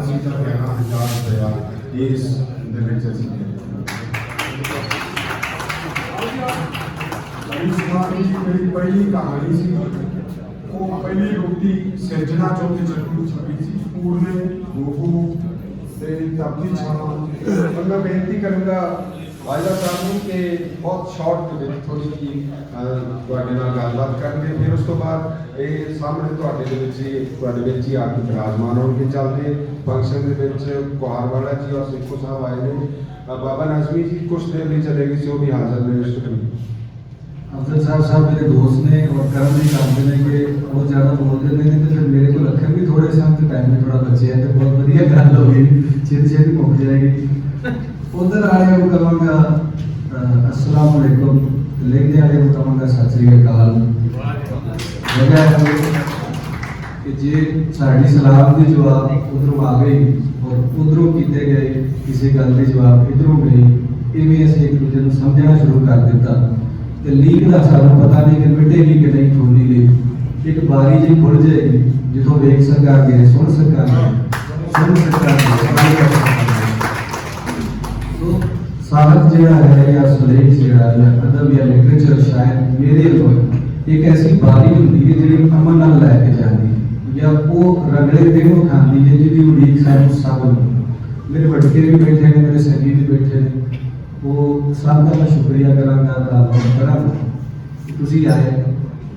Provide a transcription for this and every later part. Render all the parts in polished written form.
ਅਸੀਂ ਤਾਂ ਕਹਿਣਾ 1000 ਰੁਪਇਆ ਇਸ ਦੇ ਵਿੱਚ ਅਸੀਂ ਇਸ ਮੇਰੀ ਪਹਿਲੀ ਕਹਾਣੀ ਸੀ। ਉਹ ਪਹਿਲੀ ਰੋਟੀ ਸਿਰਜਣਾ ਚੌਥੀ ਚੱਲੂ ਛਪੀ ਸੀ ਪੂਰਨੇ ਗੋਗੂ ਤੇ ਤਬਦੀ ਛਾਵਾਂ। ਮੈਂ ਬੇਨਤੀ ਕਰਾਂਗਾ ਵਾਇਦਾ ਸਾਹਿਬ ਨੂੰ ਕਿ ਬਹੁਤ ਸ਼ਾਰਟ ਦੇ ਵਿੱਚ ਥੋੜੀ ਜਿਹੀ ਤੁਹਾਡੇ ਨਾਲ ਗੱਲਬਾਤ ਕਰਨਗੇ, ਫਿਰ ਉਸ ਤੋਂ ਬਾਅਦ ਇਹ ਸਾਹਮਣੇ ਤੁਹਾਡੇ ਦੇ ਵਿੱਚ ਹੀ ਆ ਕੇ ਵਿਰਾਜਮਾਨ ਹੋਣਗੇ। ਚੱਲਦੇ फंक्शन कुहार वाला जी और सिक्को साहब आए ने। बाबा नाजमी जी कुछ देर नहीं चलेगी सो भी हाजिर ने। अफजल साहब मेरे दोस्त ने और कर्म भी करते हैं कि बहुत ज़्यादा बोलते नहीं तो फिर मेरे को रखे भी थोड़े से हम टाइम में थोड़ा बचे है तो बहुत बढ़िया गल होगी, छेती छेती मुक जाएगी। उधर आए वो कहांगा अस्सलाम वालेकुम, लेंगे आए वो कहांगा सत श्री अकाल। कि जे साड़ी सलाम के जवाब उधरों आ गई और उधरों किए गए किसी गल के जवाब इधरों गई, इवें असीं एक दूसरे को समझना शुरू कर दिता। तो लीक का सानू पता नहीं कि मिटेगी कि नहीं खोली गई। एक बारी जी खुल जाएगी जितों वेख सकांगे सुन सकांगे तो साहब जिहड़ा है या सुलेख जिहड़ा या अदब या लिटरेचर शायद मेरे अल्लों एक ऐसी बारी होंदी है जिहड़ी अमन नाल लैके जाती या वो रगड़े देनों खाती है जिहदी उड़ीक सानू सब मेरे बड़के भी बैठे ने, मेरे संगी भी बैठे ने, वो सब का मैं शुक्रिया करांगा करांगा तुसीं आए।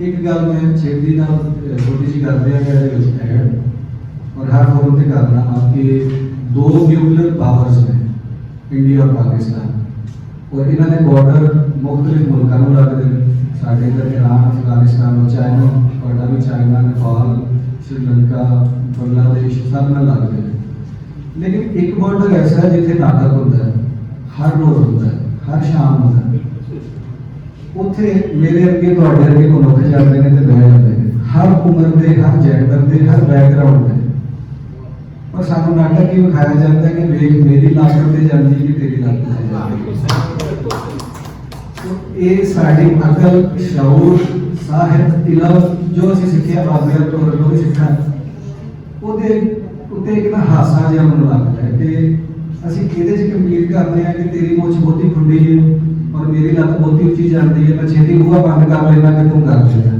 एक गल मैं छेती नाल छोटी जी कर दिया है और हर फोरम पे करना आपके दो न्यूक्लियर पावर्स ने इंडिया और पाकिस्तान और इन्होंने बॉर्डर मुख्तलिफ मुल्कों में लगते हैं। साढ़े इधर ईरान अफगानिस्तान और चाइना और भी चाइना नेपाल श्रीलंका बांग्लादेश सब में लगते हैं। लेकिन एक बॉर्डर ऐसा है जिथे नाटक होता है, हर रोज होता है, हर शाम होता है। उत्थे मेरे अगे तुहाडे अगे मनुख जाते हैं तो बह जाते हैं, हर उम्र के हर जेंडर के हर बैकग्राउंड के। और सानू नाटक ही विखाया जाता है कि वेख मेरी लाश ते जाती कि तेरी लाश ते जाती। तो ये साडी अकल शऊर साहित्य इलम जो असीं सिੱਖਿਆ बाबियां तो लोग सिखा ਉਹਦੇ ਉੱਤੇ ਇੱਕ ਨਾ ਹਾਸਾ ਜਿਹਾ ਮੈਨੂੰ ਲੱਗਦਾ ਹੈ ਕਿ ਅਸੀਂ ਇਹਦੇ 'ਚ ਕੰਪਲੀਟ ਕਰਦੇ ਹਾਂ ਕਿ ਤੇਰੀ ਮੁੱਛ ਬਹੁਤੀ ਖੁੰਡੀ ਹੈ ਔਰ ਮੇਰੀ ਲੱਤ ਬਹੁਤੀ ਉੱਚੀ ਜਾਂਦੀ ਹੈ, ਮੈਂ ਛੇਤੀ ਬੂਹਾ ਬੰਦ ਕਰ ਲੈਣਾ ਕਿ ਤੂੰ ਕਰ ਦੇਣਾ।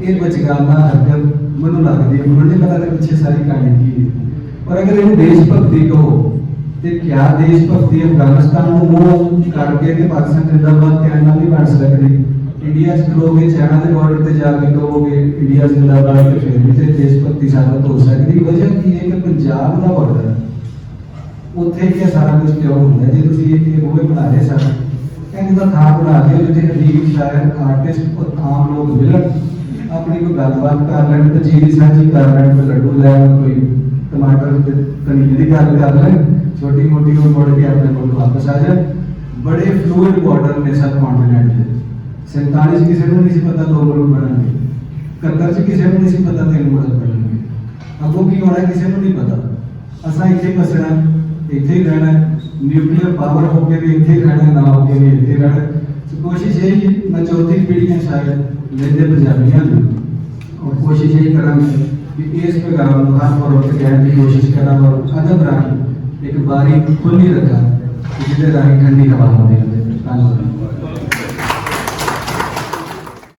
ਇਹ ਵਿਚਗਾਨਾ ਹਰਕਤ ਮੈਨੂੰ ਲੱਗਦੀ ਹੈ, ਮੈਨੂੰ ਨਹੀਂ ਪਤਾ ਇਹਦੇ ਪਿੱਛੇ ਸਾਰੀ ਕਹਾਣੀ ਕੀ ਹੈ। ਪਰ ਅਗਰ ਇਹਨੂੰ ਦੇਸ਼ ਭਗਤੀ ਕਹੋ ਤੇ ਕਿਆ ਦੇਸ਼ ਭਗਤੀ ਅਫਗਾनिस्तान ਨੂੰ ਮੂੰਹ ਕਰਕੇ ਤੇ ਪਾਕਿਸਤਾਨ ਜਿੰਦਾਬਾਦ ਕਹਿਣ ਨਾਲ ਨਹੀਂ ਬਣ ਸਕਦੀ। इंडिया कहोगे चाइना के बॉर्डर पर जाके कहोगे इंडिया जिंदाबाद तो फिर भी तो देशभक्ति साबित हो सकती। वजह की है कि पंजाब का बॉर्डर उत्थे क्या सारा कुछ क्यों होता है जो तुम मूवी बना रहे सर इंज का थां बना के जिथे अदीब शायर आर्टिस्ट और आम लोग मिलन अपनी कोई गलबात कर लैन तो चीज़ साझी कर लैन, कोई लड्डू लैन, कोई टमाटर पनीर की गल कर लैन, छोटी मोटी मुड़ के अपने मुल्क वापस आ जाए। बड़े फ्लूइड बॉर्डर ने सब कॉन्टिनेंट के 47 किसी को नहीं पता दो मुल्क बनेंगे, 71 किसी को नहीं पता 3 मुल्क बनेंगे, अगों की होना किसी को नहीं पता। असा इतने बसना इतने ही रहना, न्यूक्लियर पावर होके भी इतने रहना, ना होके भी इतने रहना। तो कोशिश यही मैं चौथी पीढ़ी है शायद लेंदे पंजाबियां और कोशिश यही करेंगे कि इस प्रोग्राम हर फॉरम से कहने की कोशिश करा और अदब राही एक बारी खुली रखा जिससे राही ठंडी हवा होती है।